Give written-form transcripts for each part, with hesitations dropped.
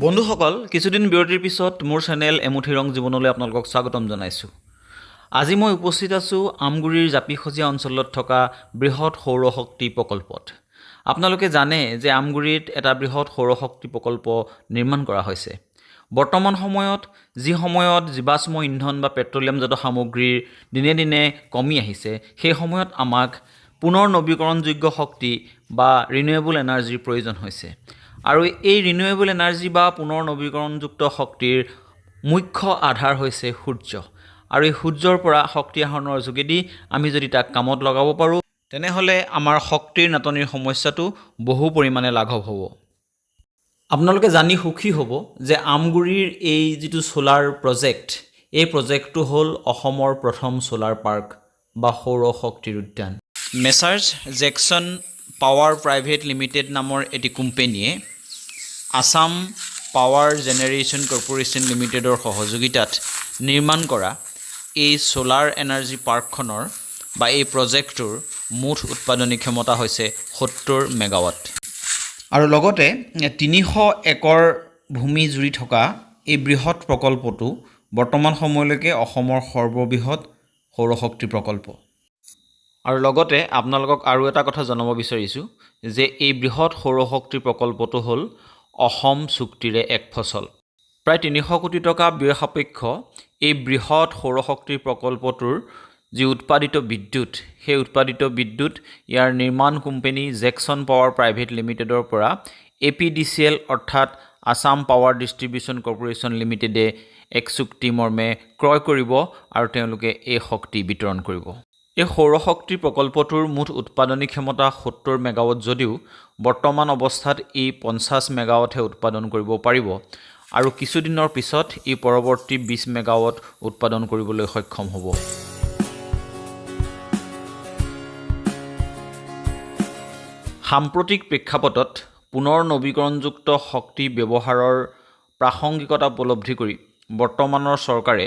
বন্ধুসকল কিছুদিন বিৰতিৰ পিছত মোৰ চেনেল এমুঠি ৰং জীৱনলৈ আপোনালোকক স্বাগতম জনাইছোঁ। আজি মই উপস্থিত আছোঁ আমগুৰিৰ জাপিখজীয়া অঞ্চলত থকা বৃহৎ সৌৰশক্তি প্ৰকল্পত। আপোনালোকে জানে যে আমগুৰিত এটা বৃহৎ সৌৰশক্তি প্ৰকল্প নিৰ্মাণ কৰা হৈছে। বৰ্তমান সময়ত যি সময়ত জীৱাশ্ম ইন্ধন বা পেট্ৰলিয়ামজাত সামগ্ৰীৰ দিনে দিনে কমি আহিছে, সেই সময়ত আমাক পুনৰ নৱীকৰণযোগ্য শক্তি বা ৰিনিউৱেবল এনাৰ্জিৰ প্ৰয়োজন হৈছে। আৰু এই ৰিনিউৱেবল এনাৰ্জি বা পুনৰ নৱীকৰণযুক্ত শক্তিৰ মুখ্য আধাৰ হৈছে সূৰ্য। আৰু এই সূৰ্যৰ পৰা শক্তি আহৰণৰ যোগেদি আমি যদি তাক কামত লগাব পাৰোঁ, তেনেহ'লে আমাৰ শক্তিৰ নাটনিৰ সমস্যাটো বহু পৰিমাণে লাঘৱ হ'ব। আপোনালোকে জানি সুখী হ'ব যে আমগুৰিৰ এই যিটো ছ'লাৰ প্ৰজেক্ট, এই প্ৰজেক্টটো হ'ল অসমৰ প্ৰথম ছ'লাৰ পাৰ্ক বা সৌৰ শক্তিৰ উদ্যান। Messrs Jackson power private limited নামৰ এটি কোম্পেনীয়ে আছাম পাৱাৰ জেনেৰেশ্যন কৰ্প'ৰেশ্যন লিমিটেডৰ সহযোগিতাত নিৰ্মাণ কৰা এই ছ'লাৰ এনাৰ্জি পাৰ্কখনৰ বা এই প্ৰজেক্টটোৰ মুঠ উৎপাদনী ক্ষমতা হৈছে 70 মেগাৱাট। আৰু লগতে 300 একৰ ভূমি জুৰি থকা এই বৃহৎ প্ৰকল্পটো বৰ্তমান সময়লৈকে অসমৰ সৰ্ববৃহৎ সৌৰশক্তি প্ৰকল্প। আৰু লগতে আপোনালোকক আৰু এটা কথা জনাব বিচাৰিছোঁ যে এই বৃহৎ সৌৰশক্তি প্ৰকল্পটো হ'ল অসম চুক্তিৰে এক ফচল। প্ৰায় 300 কোটি টকা ব্যয় সাপেক্ষ এই বৃহৎ সৌৰশক্তি প্ৰকল্পটোৰ যি উৎপাদিত বিদ্যুৎ, সেই উৎপাদিত বিদ্যুৎ ইয়াৰ নিৰ্মাণ কোম্পানী জেকচন পাৱাৰ প্ৰাইভেট লিমিটেডৰ পৰা APDCL অৰ্থাৎ আছাম পাৱাৰ ডিষ্ট্ৰিবিউশ্যন কৰ্প'ৰেশ্যন লিমিটেডে এক চুক্তি মৰ্মে ক্ৰয় কৰিব আৰু তেওঁলোকে এই শক্তি বিতৰণ কৰিব। এই সৌৰশক্তি প্ৰকল্পটোৰ মুঠ উৎপাদনী ক্ষমতা 70 মেগাৱাট যদিও বৰ্তমান অৱস্থাত ই 50 মেগাৱাটহে উৎপাদন কৰিব পাৰিব আৰু কিছুদিনৰ পিছত ই পৰৱৰ্তী 20 মেগাৱাট উৎপাদন কৰিবলৈ সক্ষম হ'ব। সাম্প্ৰতিক প্ৰেক্ষাপটত পুনৰ নৱীকৰণযুক্ত শক্তি ব্যৱহাৰৰ প্ৰাসংগিকতা উপলব্ধি কৰি বৰ্তমানৰ চৰকাৰে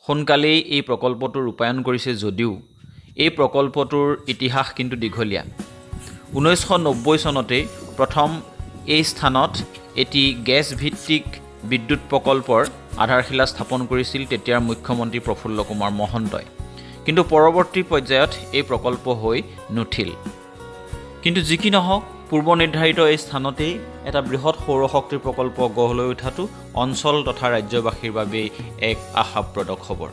সোনকালেই এই প্ৰকল্পটো ৰূপায়ণ কৰিছে যদিও এই প্ৰকল্পটোৰ ইতিহাস কিন্তু দীঘলীয়া। 1990 চনতেই প্ৰথম এই স্থানত এটি গেছ ভিত্তিক বিদ্যুৎ প্ৰকল্পৰ আধাৰশিলা স্থাপন কৰিছিল তেতিয়াৰ মুখ্যমন্ত্ৰী প্ৰফুল্ল কুমাৰ মহন্তই। কিন্তু পৰৱৰ্তী পৰ্যায়ত এই প্ৰকল্প হৈ নুঠিল। কিন্তু যি কি নহওক, পূৰ্ব নিৰ্ধাৰিত এই স্থানতেই এটা বৃহৎ সৌৰশক্তি প্ৰকল্প গঢ় লৈ উঠাটো অঞ্চল তথা ৰাজ্যবাসীৰ বাবেই এক আশাপ্ৰদ খবৰ।